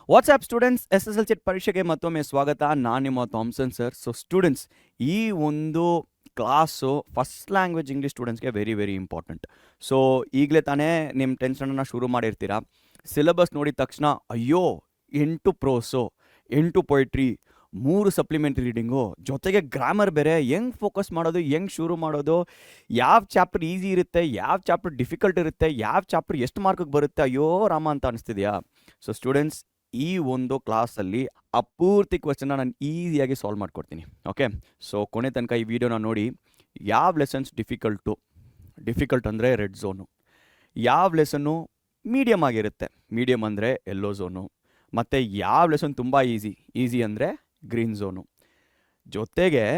WhatsApp students SSLC ಪರೀಕ್ಷೆಗೆ ಮತ್ತೊಮ್ಮೆ ಸ್ವಾಗತ. ನಾನು ನಿಮ್ಮ ಥಾಮ್ಸನ್ ಸರ್. ಸೊ ಸ್ಟೂಡೆಂಟ್ಸ್, ಈ ಒಂದು ಕ್ಲಾಸು ಫಸ್ಟ್ ಲ್ಯಾಂಗ್ವೇಜ್ ಇಂಗ್ಲೀಷ್ ಸ್ಟೂಡೆಂಟ್ಸ್ಗೆ ವೆರಿ ವೆರಿ ಇಂಪಾರ್ಟೆಂಟ್. ಸೊ ಈಗಲೇ ತಾನೇ ನಿಮ್ಮ ಟೆನ್ಷನನ್ನು ಶುರು ಮಾಡಿರ್ತೀರ. ಸಿಲೆಬಸ್ ನೋಡಿದ ತಕ್ಷಣ ಅಯ್ಯೋ 8 ಪ್ರೋಸು, 8 ಪೊಯಿಟ್ರಿ, 3 ಸಪ್ಲಿಮೆಂಟ್ರಿ ರೀಡಿಂಗು, ಜೊತೆಗೆ ಗ್ರಾಮರ್ ಬೇರೆ, ಹೆಂಗೆ ಫೋಕಸ್ ಮಾಡೋದು, ಹೆಂಗೆ ಶುರು ಮಾಡೋದು, ಯಾವ ಚಾಪ್ಟರ್ ಈಸಿ ಇರುತ್ತೆ, ಯಾವ ಚಾಪ್ಟರ್ ಡಿಫಿಕಲ್ಟ್ ಇರುತ್ತೆ, ಯಾವ ಚಾಪ್ಟರ್ ಎಷ್ಟು ಮಾರ್ಕಿಗೆ ಬರುತ್ತೆ, ಅಯ್ಯೋ ರಾಮ ಅಂತ ಅನಿಸ್ತಿದೆಯಾ? ಸೊ ಸ್ಟೂಡೆಂಟ್ಸ್, ಈ ಒಂದು ಕ್ಲಾಸಲ್ಲಿ ಆ ಪೂರ್ತಿ ಕ್ವೆಶ್ಚನ್ನ ನಾನು ಈಸಿಯಾಗಿ ಸಾಲ್ವ್ ಮಾಡ್ಕೊಡ್ತೀನಿ. ಓಕೆ, ಸೊ ಕೊನೆ ತನಕ ಈ ವಿಡಿಯೋನ ನೋಡಿ. ಯಾವ ಲೆಸನ್ಸ್ ಡಿಫಿಕಲ್ಟ್ ಅಂದರೆ ರೆಡ್ ಝೋನು, ಯಾವ ಲೆಸನ್ನು ಮೀಡಿಯಮ್ ಆಗಿರುತ್ತೆ, ಮೀಡಿಯಮ್ ಅಂದರೆ ಯೆಲ್ಲೋ ಝೋನು, ಮತ್ತು ಯಾವ ಲೆಸನ್ ತುಂಬ ಈಸಿ ಅಂದರೆ ಗ್ರೀನ್ ಝೋನು. ಜೊತೆಗೆ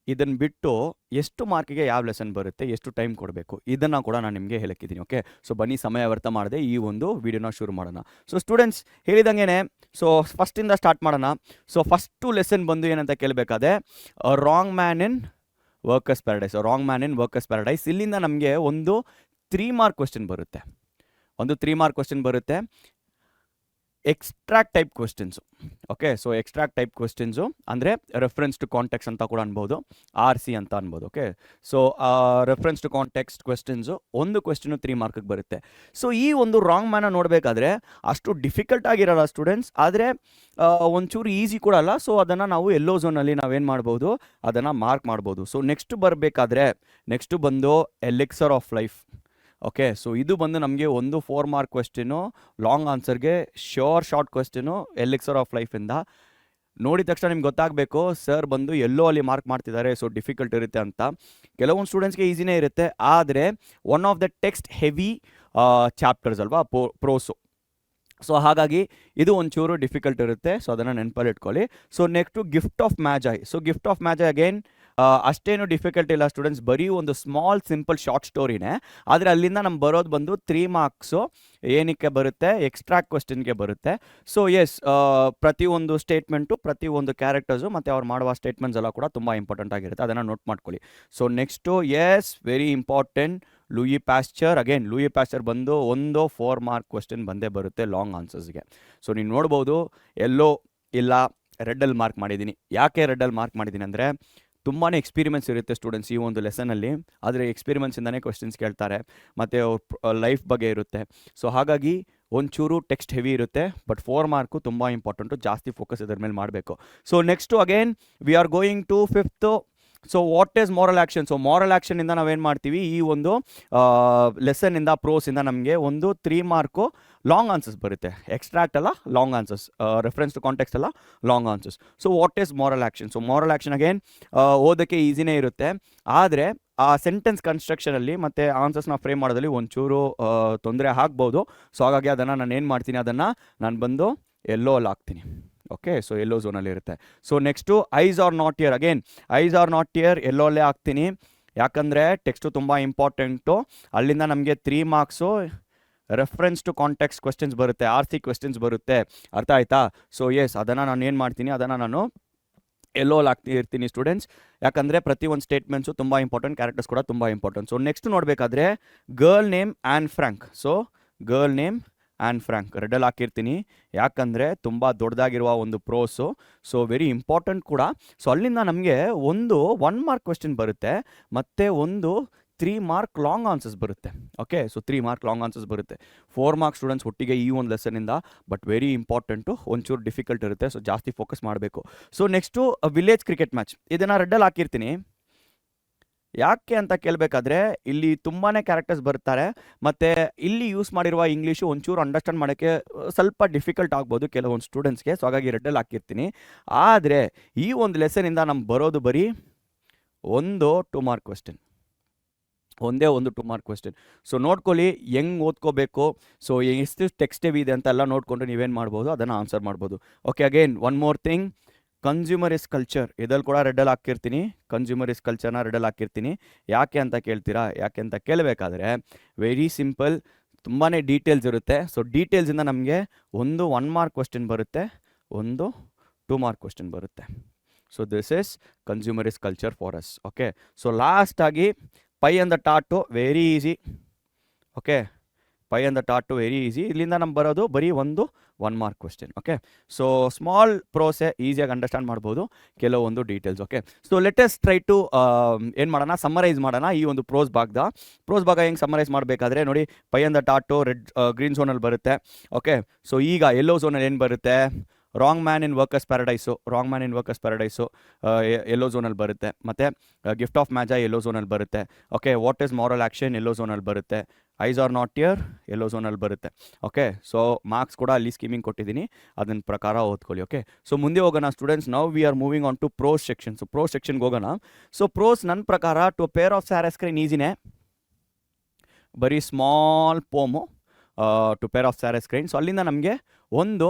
ಇದನ್ನು ಬಿಟ್ಟು ಎಷ್ಟು ಮಾರ್ಕಿಗೆ ಯಾವ ಲೆಸನ್ ಬರುತ್ತೆ, ಎಷ್ಟು ಟೈಮ್ ಕೊಡಬೇಕು, ಇದನ್ನು ಕೂಡ ನಾನು ನಿಮಗೆ ಹೇಳಕ್ಕಿದ್ದೀನಿ. ಓಕೆ, ಸೊ ಬನ್ನಿ ಸಮಯ ವ್ಯರ್ಥ ಮಾಡದೆ ಈ ಒಂದು ವಿಡಿಯೋನ ಶುರು ಮಾಡೋಣ. ಸೊ ಸ್ಟೂಡೆಂಟ್ಸ್, ಹೇಳಿದಂಗೆ ಸೊ ಫಸ್ಟಿಂದ ಸ್ಟಾರ್ಟ್ ಮಾಡೋಣ. ಸೊ ಫಸ್ಟು ಲೆಸನ್ ಬಂದು ಏನಂತ ಕೇಳಬೇಕಾದ್ರೆ wrong man in workers paradise. ಇಲ್ಲಿಂದ ನಮಗೆ ಒಂದು 3 ಮಾರ್ಕ್ ಕ್ವೆಶ್ಚನ್ ಬರುತ್ತೆ. Extract type questions. Okay, so extract type questions ಅಂದರೆ ರೆಫರೆನ್ಸ್ ಟು ಕಾಂಟೆಕ್ಸ್ಟ್ ಅಂತ ಕೂಡ ಅನ್ಬೋದು, RC ಅಂತ ಅನ್ಬೋದು. Okay, so reference to context questions ಒಂದು ಕ್ವೆಶ್ಚನು 3 ಮಾರ್ಕಿಗೆ ಬರುತ್ತೆ. ಸೊ ಈ ಒಂದು ರಾಂಗ್ ಮ್ಯಾನ ನೋಡಬೇಕಾದ್ರೆ ಅಷ್ಟು ಡಿಫಿಕಲ್ಟ್ ಆಗಿರಲ್ಲ ಸ್ಟೂಡೆಂಟ್ಸ್, ಆದರೆ ಒಂಚೂರು ಈಸಿ ಕೂಡ ಅಲ್ಲ. ಸೊ ಅದನ್ನು ನಾವು ಯೆಲ್ಲೋ ಝೋನಲ್ಲಿ ನಾವೇನು ಮಾಡ್ಬೋದು, ಅದನ್ನು ಮಾರ್ಕ್ ಮಾಡ್ಬೋದು. ಸೊ ನೆಕ್ಸ್ಟ್ ಬಂದು elixir of life. Okay, so ಇದು ಬಂದು ನಮಗೆ ಒಂದು 4 ಮಾರ್ಕ್ ಕ್ವೆಶ್ಚನು, ಲಾಂಗ್ ಆನ್ಸರ್ಗೆ ಶಾರ್ಟ್ ಕ್ವೆಶ್ಚನು ಎಲಿಕ್ಸರ್ ಆಫ್ ಲೈಫಿಂದ. ನೋಡಿದ ತಕ್ಷಣ ನಿಮ್ಗೆ ಗೊತ್ತಾಗಬೇಕು ಸರ್ ಬಂದು ಎಲ್ಲೋ ಅಲ್ಲಿ ಮಾರ್ಕ್ ಮಾಡ್ತಿದ್ದಾರೆ, ಸೊ ಡಿಫಿಕಲ್ಟ್ ಇರುತ್ತೆ ಅಂತ. ಕೆಲವೊಂದು ಸ್ಟೂಡೆಂಟ್ಸ್ಗೆ ಈಸಿನೇ ಇರುತ್ತೆ, ಆದರೆ one of the text heavy chapters ಅಲ್ವಾ ಪ್ರೋಸು. ಸೊ ಹಾಗಾಗಿ ಇದು ಒಂಚೂರು ಡಿಫಿಕಲ್ಟ್ ಇರುತ್ತೆ, ಸೊ ಅದನ್ನು ನೆನಪಲ್ಲಿ ಇಟ್ಕೊಳ್ಳಿ. So next gift of Magi. So gift of Magi again ಅಷ್ಟೇನು ಡಿಫಿಕಲ್ಟ್ ಇಲ್ಲ ಸ್ಟೂಡೆಂಟ್ಸ್, ಬರೀ ಒಂದು ಸ್ಮಾಲ್ ಸಿಂಪಲ್ ಶಾರ್ಟ್ ಸ್ಟೋರಿನೇ. ಆದರೆ ಅಲ್ಲಿಂದ ನಮ್ಗೆ ಬರೋದು ಬಂದು 3 ಮಾರ್ಕ್ಸು. ಏನಕ್ಕೆ ಬರುತ್ತೆ, ಎಕ್ಸ್ಟ್ರಾಕ್ಟ್ ಕ್ವೆಶ್ಚನ್ಗೆ ಬರುತ್ತೆ. ಸೊ ಎಸ್, ಪ್ರತಿಯೊಂದು ಸ್ಟೇಟ್ಮೆಂಟು, ಪ್ರತಿಯೊಂದು ಕ್ಯಾರೆಕ್ಟರ್ಸು ಮತ್ತು ಅವ್ರು ಮಾಡುವ ಸ್ಟೇಟ್ಮೆಂಟ್ಸ್ ಎಲ್ಲ ಕೂಡ ತುಂಬ ಇಂಪಾರ್ಟೆಂಟ್ ಆಗಿರುತ್ತೆ, ಅದನ್ನು ನೋಟ್ ಮಾಡ್ಕೊಳ್ಳಿ. So next yes very important, Louis pastor ಬಂದು ಒಂದು 4 ಮಾರ್ಕ್ ಕ್ವೆಶ್ಚನ್ ಬಂದೇ ಬರುತ್ತೆ ಲಾಂಗ್ ಆನ್ಸರ್ಸ್ಗೆ. ಸೊ ನೀವು ನೋಡ್ಬೋದು ಎಲ್ಲೋ ಇಲ್ಲ ರೆಡ್ಡಲ್ಲಿ ಮಾರ್ಕ್ ಮಾಡಿದ್ದೀನಿ. ಯಾಕೆ ರೆಡ್ಡಲ್ಲಿ ಮಾರ್ಕ್ ಮಾಡಿದ್ದೀನಿ ಅಂದರೆ ತುಂಬಾ ಎಕ್ಸ್ಪೀರಿಮೆನ್ಸ್ ಇರುತ್ತೆ ಸ್ಟೂಡೆಂಟ್ಸ್ ಈ ಒಂದು ಲೆಸನಲ್ಲಿ, ಆದರೆ ಎಕ್ಸ್ಪೀರಿಮೆನ್ಸಿಂದನೇ ಕ್ವೆಶ್ಚನ್ಸ್ ಕೇಳ್ತಾರೆ ಮತ್ತು ಅವ್ರ ಲೈಫ್ ಬಗ್ಗೆ ಇರುತ್ತೆ. ಸೊ ಹಾಗಾಗಿ ಒಂಚೂರು ಟೆಕ್ಸ್ಟ್ ಹೆವಿ ಇರುತ್ತೆ, ಬಟ್ 4 ಮಾರ್ಕು ತುಂಬ ಇಂಪಾರ್ಟೆಂಟು, ಜಾಸ್ತಿ ಫೋಕಸ್ ಇದರ ಮೇಲೆ ಮಾಡಬೇಕು. So next again we are going to 5th. So what is moral action? So moral ಆ್ಯಕ್ಷನಿಂದ ನಾವೇನು ಮಾಡ್ತೀವಿ, ಈ ಒಂದು ಲೆಸನ್ನಿಂದ ಪ್ರೋಸಿಂದ ನಮಗೆ ಒಂದು 3 ಮಾರ್ಕು ಲಾಂಗ್ ಆನ್ಸರ್ಸ್ ಬರುತ್ತೆ. ಎಕ್ಸ್ಟ್ರಾಕ್ಟ್ ಅಲ್ಲ, long answers, reference to context ಅಲ್ಲ, long answers. So what is moral action? So moral action again ಓದೋಕ್ಕೆ ಈಸಿನೇ ಇರುತ್ತೆ, ಆದರೆ ಆ ಸೆಂಟೆನ್ಸ್ ಕನ್ಸ್ಟ್ರಕ್ಷನಲ್ಲಿ ಮತ್ತು ಆನ್ಸರ್ಸ್ನ ಫ್ರೇಮ್ ಮಾಡೋದಲ್ಲಿ ಒಂಚೂರು ತೊಂದರೆ ಆಗ್ಬೋದು. ಸೊ ಹಾಗಾಗಿ ಅದನ್ನು ನಾನು ಏನು ಮಾಡ್ತೀನಿ, ಅದನ್ನು ನಾನು ಬಂದು ಎಲ್ಲೋ ಅಲ್ಲಿ ಹಾಕ್ತೀನಿ. ಓಕೆ, ಸೊ ಎಲ್ಲೋ ಝೋನಲ್ಲಿ ಇರುತ್ತೆ. So next eyes are not here. Again eyes are not here yellow ಅಲ್ಲೇ ಹಾಕ್ತೀನಿ, ಯಾಕಂದರೆ ಟೆಕ್ಸ್ಟು ತುಂಬ ಇಂಪಾರ್ಟೆಂಟು. ಅಲ್ಲಿಂದ ನಮಗೆ 3 marks reference to context questions ಬರುತ್ತೆ, RC ಕ್ವೆಶ್ಚನ್ಸ್ ಬರುತ್ತೆ. ಅರ್ಥ ಆಯ್ತಾ? ಸೊ ಎಸ್, ಅದನ್ನು ನಾನು ಏನು ಮಾಡ್ತೀನಿ, ಅದನ್ನು ನಾನು ಎಲ್ಲೋ ಇರ್ತೀನಿ ಸ್ಟೂಡೆಂಟ್ಸ್, ಯಾಕಂದರೆ ಪ್ರತಿಯೊಂದು ಸ್ಟೇಟ್ಮೆಂಟ್ಸು ತುಂಬ ಇಂಪಾರ್ಟೆಂಟ್, ಕ್ಯಾರೆಕ್ಟರ್ಸ್ ಕೂಡ ತುಂಬ ಇಂಪಾರ್ಟೆಂಟ್. ಸೊ ನೆಕ್ಸ್ಟ್ ನೋಡಬೇಕಾದ್ರೆ girl name Anne Frank. So girl name Anne Frank ರೆಡ್ಡಲ್ಲಿ ಹಾಕಿರ್ತೀನಿ, ಯಾಕಂದರೆ ತುಂಬ ದೊಡ್ಡದಾಗಿರುವ ಒಂದು ಪ್ರೋಸು, ಸೊ ವೆರಿ ಇಂಪಾರ್ಟೆಂಟ್ ಕೂಡ. ಸೊ ಅಲ್ಲಿಂದ ನಮಗೆ ಒಂದು 1 ಮಾರ್ಕ್ ಕ್ವೆಶ್ಚನ್ ಬರುತ್ತೆ ಮತ್ತು ಒಂದು 3 ಮಾರ್ಕ್ ಲಾಂಗ್ ಆನ್ಸರ್ಸ್ ಬರುತ್ತೆ. Okay, so 3 mark long answers ಬರುತ್ತೆ. 4 ಮಾರ್ಕ್ ಸ್ಟೂಡೆಂಟ್ಸ್ ಒಟ್ಟಿಗೆ ಈ ಒಂದು ಲೆಸನಿಂದ, ಬಟ್ ವೆರಿ ಇಂಪಾರ್ಟೆಂಟು, ಒಂಚೂರು ಡಿಫಿಕಲ್ಟ್ ಇರುತ್ತೆ, ಸೊ ಜಾಸ್ತಿ ಫೋಕಸ್ ಮಾಡಬೇಕು. So next village cricket match, ಇದನ್ನು ರೆಡ್ಡಲ್ಲಿ ಹಾಕಿರ್ತೀನಿ. ಯಾಕೆ ಅಂತ ಕೇಳಬೇಕಾದ್ರೆ ಇಲ್ಲಿ ತುಂಬಾ ಕ್ಯಾರೆಕ್ಟರ್ಸ್ ಬರ್ತಾರೆ ಮತ್ತು ಇಲ್ಲಿ ಯೂಸ್ ಮಾಡಿರುವ ಇಂಗ್ಲೀಷು ಒಂಚೂರು ಅಂಡರ್ಸ್ಟ್ಯಾಂಡ್ ಮಾಡೋಕ್ಕೆ ಸ್ವಲ್ಪ ಡಿಫಿಕಲ್ಟ್ ಆಗ್ಬೋದು ಕೆಲವೊಂದು ಸ್ಟೂಡೆಂಟ್ಸ್ಗೆ. ಸೊ ಹಾಗಾಗಿ ರೆಡ್ಡಲ್ಲಿ ಹಾಕಿರ್ತೀನಿ. ಆದರೆ ಈ ಒಂದು ಲೆಸನಿಂದ ನಮ್ಗೆ ಬರೋದು ಬರೀ ಒಂದು 2 ಮಾರ್ಕ್ ಕ್ವೆಶ್ಚನ್, ಒಂದೇ ಒಂದು 2 ಮಾರ್ಕ್ ಕ್ವೆಶ್ಚನ್. ಸೊ ನೋಡ್ಕೊಳ್ಳಿ ಹೆಂಗೆ ಓದ್ಕೋಬೇಕು, ಸೊ ಎಷ್ಟು ಟೆಕ್ಸ್ಟ್ ಹೆವಿ ಇದೆ ಅಂತ ಎಲ್ಲ ನೋಡಿಕೊಂಡು ನೀವೇನು ಮಾಡ್ಬೋದು, ಅದನ್ನು ಆನ್ಸರ್ ಮಾಡ್ಬೋದು. Okay, again one more thing, consumer is culture, ಇದರಲ್ಲಿ ಕೂಡ ರೆಡ್ಡಲ್ಲಿ ಹಾಕಿರ್ತೀನಿ. ಕನ್ಸ್ಯೂಮರ್ ಇಸ್ ಕಲ್ಚರ್ನ ರೆಡ್ಡಲ್ಲಿ ಹಾಕಿರ್ತೀನಿ. ಯಾಕೆ ಅಂತ ಕೇಳ್ತೀರಾ? ಯಾಕೆ ಅಂತ ಕೇಳಬೇಕಾದ್ರೆ ವೆರಿ ಸಿಂಪಲ್, ತುಂಬಾ ಡೀಟೇಲ್ಸ್ ಇರುತ್ತೆ. ಸೊ ಡೀಟೇಲ್ಸಿಂದ ನಮಗೆ ಒಂದು 1 ಮಾರ್ಕ್ ಕ್ವೆಶ್ಚನ್ ಬರುತ್ತೆ, ಒಂದು 2 ಮಾರ್ಕ್ ಕ್ವೆಶ್ಚನ್ ಬರುತ್ತೆ. So this is consumer is culture for us. Okay, so ಲಾಸ್ಟಾಗಿ ಪೈ ಅಂಡ್ ದ ಟಾಟು, very easy. Okay, pie and the ಟಾಟು ವೆರಿ ಈಸಿ. ಇಲ್ಲಿಂದ ನಮ್ಗೆ ಬರೋದು ಬರೀ ಒಂದು 1 mark question. Okay, so small prose ಈಸಿಯಾಗಿ ಅಂಡರ್ಸ್ಟ್ಯಾಂಡ್ ಮಾಡ್ಬೋದು ಕೆಲವೊಂದು details. Okay, so let's try to ಏನು ಮಾಡೋಣ, ಸಮ್ಮರೈಸ್ ಮಾಡೋಣ ಈ ಒಂದು ಪ್ರೋಸ್ ಭಾಗ ಹೆಂಗೆ ಸಮ್ಮರೈಸ್ ಮಾಡಬೇಕಾದ್ರೆ ನೋಡಿ, ಪೈ ಅಂದ ಟಾಟು ರೆಡ್ ಗ್ರೀನ್ ಝೋನಲ್ಲಿ ಬರುತ್ತೆ. ಓಕೆ, ಸೊ ಈಗ ಯೆಲ್ಲೋ ಝೋನಲ್ಲಿ ಏನು ಬರುತ್ತೆ, wrong man in workers paradise yellow ಝೋನಲ್ಲಿ ಬರುತ್ತೆ. ಮತ್ತು ಗಿಫ್ಟ್ ಆಫ್ ಮ್ಯಾಜಾ ಯೆಲ್ಲೋ ಝೋನಲ್ಲಿ ಬರುತ್ತೆ. Okay, what is moral action yellow ಝೋನಲ್ಲಿ ಬರುತ್ತೆ. Eyes are not here yellow ಝೋನಲ್ಲಿ ಬರುತ್ತೆ. ಓಕೆ, ಸೊ ಮಾರ್ಕ್ಸ್ ಕೂಡ ಅಲ್ಲಿ ಸ್ಕೀಮಿಂಗ್ ಕೊಟ್ಟಿದ್ದೀನಿ, ಅದನ್ನ ಪ್ರಕಾರ ಓದ್ಕೊಳ್ಳಿ. ಓಕೆ, ಸೊ ಮುಂದೆ ಹೋಗೋಣ students. Now we are moving on to prose section. So prose ಸೆಕ್ಷನ್ಗೆ ಹೋಗೋಣ. ಸೊ ಪ್ರೋಸ್ ನನ್ನ ಪ್ರಕಾರ ಟು ಪೇರ್ ಆಫ್ ಸ್ಯಾರ್ ಸ್ಕ್ರೀನ್ ಈಸಿನೇ, ಬರೀ small poem two pair of ಸ್ಯಾರ್ ಸ್ಕ್ರೀನ್. ಸೊ ಅಲ್ಲಿಂದ ನಮಗೆ ಒಂದು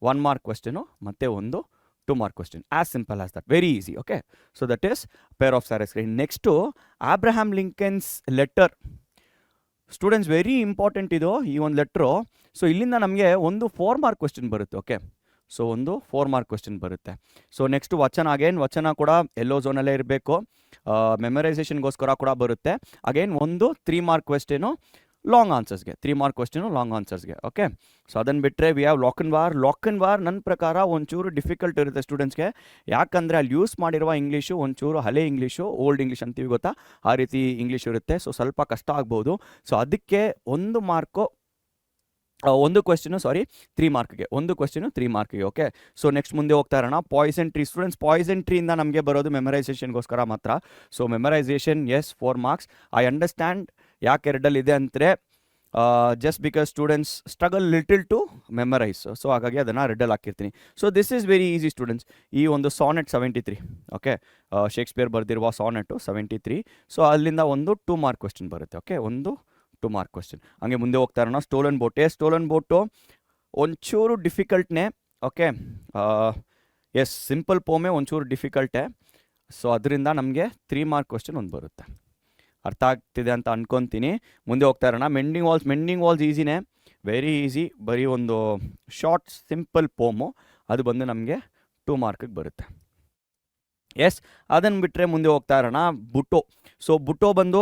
1 ಮಾರ್ಕ್ ಕ್ವೆಶ್ಚನು ಮತ್ತು ಒಂದು 2 mark question, as simple as that, very easy. Okay, so that is pair of ಸ್ಯಾರ್ screen. Next Abraham Lincoln's letter. Students very important ಇದು, ಈ ಒಂದು ಲೆಟ್ರು. ಸೊ ಇಲ್ಲಿಂದ ನಮಗೆ ಒಂದು 4 ಮಾರ್ಕ್ ಕ್ವೆಶ್ಚನ್ ಬರುತ್ತೆ. ಓಕೆ, ಸೊ ಒಂದು 4 ಮಾರ್ಕ್ ಕ್ವೆಶ್ಚನ್ ಬರುತ್ತೆ. ಸೊ ನೆಕ್ಸ್ಟ್ ವಚನ ಕೂಡ ಎಲ್ಲೋ ಝೋನಲ್ಲೇ ಇರಬೇಕು, ಮೆಮರೈಸೇಷನ್ಗೋಸ್ಕರ ಕೂಡ ಬರುತ್ತೆ. ಅಗೇನ್ ಒಂದು 3 ಮಾರ್ಕ್ ಕ್ವೆಶ್ಚನು ಲಾಂಗ್ ಆನ್ಸರ್ಸ್ಗೆ, 3 ಮಾರ್ಕ್ ಕ್ವೆಶ್ಚನು ಲಾಂಗ್ ಆನ್ಸರ್ಸ್ಗೆ. ಓಕೆ, ಸೊ ಅದನ್ನು ಬಿಟ್ಟರೆ we have lock and war ನನ್ನ ಪ್ರಕಾರ ಒಂಚೂರು ಡಿಫಿಕಲ್ಟ್ ಇರುತ್ತೆ ಸ್ಟೂಡೆಂಟ್ಸ್ಗೆ. ಯಾಕಂದರೆ ಅಲ್ಲಿ ಯೂಸ್ ಮಾಡಿರುವ ಇಂಗ್ಲೀಷು ಒಂಚೂರು ಹಳೆ ಇಂಗ್ಲೀಷು, ಓಲ್ಡ್ ಇಂಗ್ಲೀಷ್ ಅಂತೀವಿ ಗೊತ್ತಾ, ಆ ರೀತಿ ಇಂಗ್ಲೀಷ್ ಇರುತ್ತೆ. ಸೊ ಸ್ವಲ್ಪ ಕಷ್ಟ ಆಗ್ಬೋದು. ಸೊ ಅದಕ್ಕೆ ಒಂದು ಕ್ವೆಶ್ಚನು 3 ಮಾರ್ಕ್ಗೆ, ಒಂದು ಕ್ವೆಶ್ಚನು 3 ಮಾರ್ಕ್ಗೆ. ಓಕೆ, ಸೊ ನೆಕ್ಸ್ಟ್ ಮುಂದೆ ಹೋಗ್ತಾ ಇರೋಣ. Poison tree. ಸ್ಟೂಡೆಂಟ್ಸ್ ಪಾಯ್ಸನ್ ಟ್ರೀಯಿಂದ ನಮಗೆ ಬರೋದು ಮೆಮರೈಸೇಷನ್ಗೋಸ್ಕರ ಮಾತ್ರ. So memorization 4 marks. I understand ಯಾಕೆ ರೆಡ್ಡಲ್ಲಿದೆ ಅಂದರೆ just because students struggle little to memorize, so ಹಾಗಾಗಿ ಅದನ್ನು ರೆಡ್ಡಲ್ಲಿ ಹಾಕಿರ್ತೀನಿ. So this is very easy students. ಈ ಒಂದು ಸಾನೆಟ್ 73, ಓಕೆ, ಶೇಕ್ಸ್ಪಿಯರ್ ಬರೆದಿರುವ ಸಾನೆಟು 73. ಸೊ ಅಲ್ಲಿಂದ ಒಂದು 2 ಮಾರ್ಕ್ ಕ್ವೆಶ್ಚನ್ ಬರುತ್ತೆ. ಓಕೆ, ಒಂದು 2 ಮಾರ್ಕ್ ಕ್ವೆಶ್ಚನ್. ಹಂಗೆ ಮುಂದೆ ಹೋಗ್ತಾ ಇರೋಣ. ಸ್ಟೋಲನ್ ಬೋಟು ಒಂಚೂರು ಡಿಫಿಕಲ್ಟ್ನೇ. ಓಕೆ, ಎಸ್, ಸಿಂಪಲ್ ಪೋಮೆ ಒಂಚೂರು ಡಿಫಿಕಲ್ಟೇ. ಸೊ ಅದರಿಂದ ನಮಗೆ 3 ಮಾರ್ಕ್ ಕ್ವೆಶ್ಚನ್ ಒಂದು ಬರುತ್ತೆ. ಅರ್ಥ ಆಗ್ತಿದೆ ಅಂತ ಅನ್ಕೊತೀನಿ. ಮುಂದೆ ಹೋಗ್ತಾ ಇರೋಣ. ಮೆಂಡಿಂಗ್ ವಾಲ್ಸ್ ಈಸಿನೇ, ವೆರಿ ಈಸಿ, ಬರೀ ಒಂದು ಶಾರ್ಟ್ ಸಿಂಪಲ್ ಪೋಮು, ಅದು ಬಂದು ನಮಗೆ 2 ಮಾರ್ಕಿಗೆ ಬರುತ್ತೆ. ಎಸ್, ಅದನ್ನು ಬಿಟ್ಟರೆ ಮುಂದೆ ಹೋಗ್ತಾ ಇರೋಣ. ಬುಟೋ ಬಂದು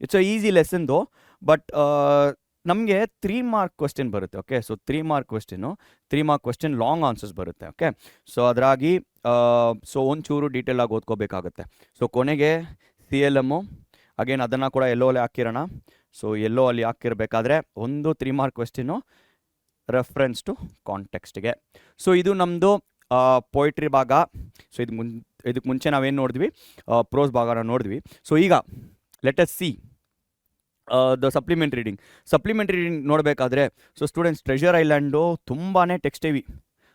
ಇಟ್ಸ್ ಅ ಈಸಿ ಲೆಸನ್ದು, ಬಟ್ ನಮಗೆ 3 ಮಾರ್ಕ್ ಕ್ವೆಶ್ಚನ್ ಬರುತ್ತೆ. Okay, so 3 mark question long answers ಬರುತ್ತೆ. ಓಕೆ, ಸೊ ಅದರಾಗಿ ಸೊ ಒಂಚೂರು ಡೀಟೇಲಾಗಿ ಓದ್ಕೋಬೇಕಾಗುತ್ತೆ. ಸೊ ಕೊನೆಗೆ CLM ಅಗೇನ್ ಅದನ್ನು ಕೂಡ ಎಲ್ಲೋ ಅಲ್ಲಿ ಹಾಕಿರೋಣ. ಸೊ ಎಲ್ಲೋ ಅಲ್ಲಿ ಹಾಕಿರಬೇಕಾದ್ರೆ ಒಂದು 3 ಮಾರ್ಕ್ ಕ್ವೆಶ್ಚನು ರೆಫರೆನ್ಸ್ ಟು ಕಾಂಟೆಕ್ಸ್ಟ್ಗೆ. ಸೊ ಇದು ನಮ್ಮದು ಪೊಯಿಟ್ರಿ ಭಾಗ. ಸೊ ಇದಕ್ಕೆ ಮುಂಚೆ ನಾವೇನು ನೋಡಿದ್ವಿ, ಪ್ರೋಸ್ ಭಾಗನ ನೋಡಿದ್ವಿ. ಸೊ ಈಗ let us see the supplementary reading ನೋಡಬೇಕಾದ್ರೆ, ಸೊ ಸ್ಟೂಡೆಂಟ್ಸ್ ಟ್ರೆಷರ್ ಐಲ್ಯಾಂಡು ತುಂಬಾ ಟೆಕ್ಸ್ಟ್ ಹೆವಿ.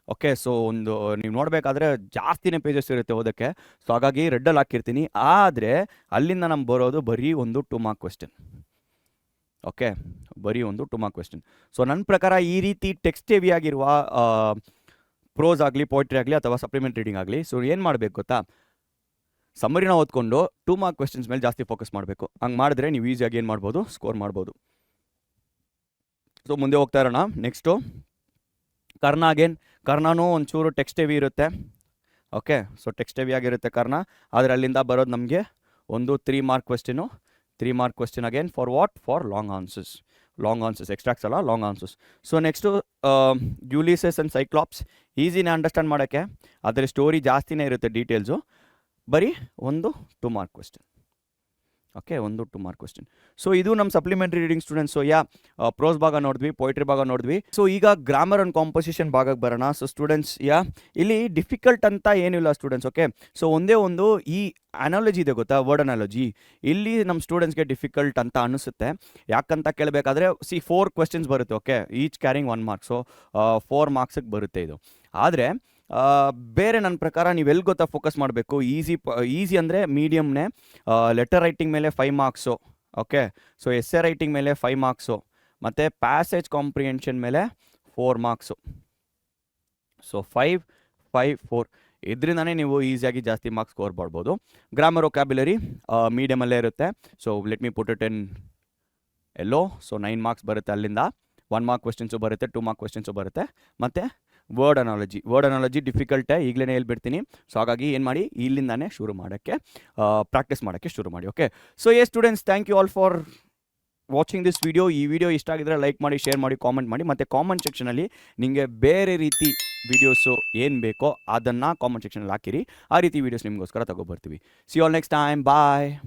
ಓಕೆ, ಸೊ ಒಂದು ನೀವು ನೋಡಬೇಕಾದ್ರೆ ಜಾಸ್ತಿನೇ ಪೇಜಸ್ ಇರುತ್ತೆ ಓದೋಕ್ಕೆ. ಸೊ ಹಾಗಾಗಿ ರೆಡ್ಡಲ್ಲಿ ಹಾಕಿರ್ತೀನಿ. ಆದರೆ ಅಲ್ಲಿಂದ ನಮ್ಗೆ ಬರೋದು ಬರೀ ಒಂದು 2 ಮಾರ್ಕ್ ಕ್ವೆಶ್ಚನ್. ಓಕೆ, ಬರೀ ಒಂದು 2 ಮಾರ್ಕ್ ಕ್ವೆಶ್ಚನ್. ಸೊ ನನ್ನ ಪ್ರಕಾರ ಈ ರೀತಿ ಟೆಕ್ಸ್ಟ್ ಹೆವಿ ಆಗಿರುವ ಪ್ರೋಸ್ ಆಗಲಿ, ಪೋಯ್ಟ್ರಿ ಆಗಲಿ ಅಥವಾ ಸಪ್ಲಿಮೆಂಟ್ರಿ ರೀಡಿಂಗ್ ಆಗಲಿ, ಸೊ ಏನು ಮಾಡಬೇಕು ಗೊತ್ತಾ, ಸಮ್ಮರಿನ ಓದ್ಕೊಂಡು 2 ಮಾರ್ಕ್ ಕ್ವೆಶ್ಚನ್ಸ್ ಮೇಲೆ ಜಾಸ್ತಿ ಫೋಕಸ್ ಮಾಡಬೇಕು. ಹಂಗೆ ಮಾಡಿದ್ರೆ ನೀವು ಈಸಿಯಾಗಿ ಏನು ಮಾಡ್ಬೋದು, ಸ್ಕೋರ್ ಮಾಡ್ಬೋದು. ಸೊ ಮುಂದೆ ಹೋಗ್ತಾ ಇರೋಣ. ನೆಕ್ಸ್ಟು ಕರ್ಣನೂ ಒಂಚೂರು ಟೆಕ್ಸ್ಟ್ ಹೆವಿ ಇರುತ್ತೆ. ಓಕೆ, ಸೊ ಟೆಕ್ಸ್ಟ್ ಹೆವಿ ಆಗಿರುತ್ತೆ ಕರ್ಣ. ಆದರೆ ಅಲ್ಲಿಂದ ಬರೋದು ನಮಗೆ ಒಂದು 3 mark question again for what, for long answers, extracts ಅಲ್ಲ, long answers. So next Ulysses and Cyclops ಈಸಿನೇ ಅಂಡರ್ಸ್ಟ್ಯಾಂಡ್ ಮಾಡೋಕ್ಕೆ, ಅದರ ಸ್ಟೋರಿ ಜಾಸ್ತಿನೇ ಇರುತ್ತೆ, ಡೀಟೇಲ್ಸು. ಬರೀ ಒಂದು 2 ಮಾರ್ಕ್ ಕ್ವೆಶ್ಚನ್. ಓಕೆ, ಒಂದು 2 ಮಾರ್ಕ್ ಕ್ವೆಶ್ಚನ್. ಸೊ ಇದು ನಮ್ಮ supplementary reading students. So prose ಭಾಗ ನೋಡಿದ್ವಿ, ಪೊಯಿಟ್ರಿ ಭಾಗ ನೋಡಿದ್ವಿ. ಸೊ ಈಗ ಗ್ರಾಮರ್ ಆ್ಯಂಡ್ ಕಾಂಪೋಸಿಷನ್ ಭಾಗಕ್ಕೆ ಬರೋಣ. ಸೊ ಸ್ಟೂಡೆಂಟ್ಸ್ ಇಲ್ಲಿ ಡಿಫಿಕಲ್ಟ್ ಅಂತ ಏನಿಲ್ಲ ಸ್ಟೂಡೆಂಟ್ಸ್. ಓಕೆ, ಸೊ ಒಂದೇ ಒಂದು ಈ ಅನಾಲಜಿ ಇದೆ ಗೊತ್ತಾ, ವರ್ಡ್ ಅನಾಲಜಿ, ಇಲ್ಲಿ ನಮ್ಮ ಸ್ಟೂಡೆಂಟ್ಸ್ಗೆ ಡಿಫಿಕಲ್ಟ್ ಅಂತ ಅನಿಸುತ್ತೆ. ಯಾಕಂತ ಕೇಳಬೇಕಾದ್ರೆ 4 ಕ್ವೆಶ್ಚನ್ಸ್ ಬರುತ್ತೆ. Okay, each carrying 1 mark. So 4 ಮಾರ್ಕ್ಸಿಗೆ ಬರುತ್ತೆ ಇದು. ಆದರೆ ಬೇರೆ ನನ್ನ ಪ್ರಕಾರ ನೀವು ಎಲ್ಲಿ ಗೊತ್ತಾ ಫೋಕಸ್ ಮಾಡಬೇಕು, ಈಸಿ ಅಂದರೆ ಮೀಡಿಯಮ್ನೇ. ಲೆಟರ್ ರೈಟಿಂಗ್ ಮೇಲೆ 5 marks. Okay, so essay writing ಮೇಲೆ 5 ಮಾರ್ಕ್ಸು, ಮತ್ತು ಪ್ಯಾಸೇಜ್ ಕಾಂಪ್ರಿಹೆನ್ಷನ್ ಮೇಲೆ 4 ಮಾರ್ಕ್ಸು. ಸೊ 5, 5, 4 ಇದರಿಂದನೇ ನೀವು ಈಸಿಯಾಗಿ ಜಾಸ್ತಿ ಮಾರ್ಕ್ಸ್ ಸ್ಕೋರ್ ಮಾಡ್ಬೋದು. ಗ್ರಾಮರ್ ವೊಕ್ಯಾಬ್ಯುಲರಿ ಮೀಡಿಯಮಲ್ಲೇ ಇರುತ್ತೆ. So let me put it in yellow. So 9 marks ಬರುತ್ತೆ. ಅಲ್ಲಿಂದ 1 ಮಾರ್ಕ್ ಕ್ವೆಶ್ಚನ್ಸು ಬರುತ್ತೆ, 2 ಮಾರ್ಕ್ ಕ್ವೆಶ್ಚನ್ಸು ಬರುತ್ತೆ. ಮತ್ತು ವರ್ಡ್ ಅನಾಲಜಿ ಡಿಫಿಕಲ್ಟೇ, ಈಗಲೇ ಹೇಳ್ಬಿಡ್ತೀನಿ. ಸೊ ಹಾಗಾಗಿ ಏನು ಮಾಡಿ, ಇಲ್ಲಿಂದಾನೇ ಶುರು ಮಾಡೋಕ್ಕೆ ಪ್ರಾಕ್ಟೀಸ್ ಮಾಡೋಕ್ಕೆ ಶುರು ಮಾಡಿ. Okay, so students, thank you all for watching this video. ಈ ವಿಡಿಯೋ ಇಷ್ಟ ಆಗಿದ್ರೆ ಲೈಕ್ ಮಾಡಿ, ಶೇರ್ ಮಾಡಿ, ಕಾಮೆಂಟ್ ಮಾಡಿ. ಮತ್ತು ಕಾಮೆಂಟ್ ಸೆಕ್ಷನಲ್ಲಿ ನಿಮಗೆ ಬೇರೆ ರೀತಿ ವೀಡಿಯೋಸು ಏನು ಬೇಕೋ ಅದನ್ನು ಕಾಮೆಂಟ್ ಸೆಕ್ಷನಲ್ಲಿ ಹಾಕಿರಿ. ಆ ರೀತಿ ವೀಡಿಯೋಸ್ ನಿಮಗೋಸ್ಕರ ತಗೊಬರ್ತೀವಿ. See all next time. ಬಾಯ್.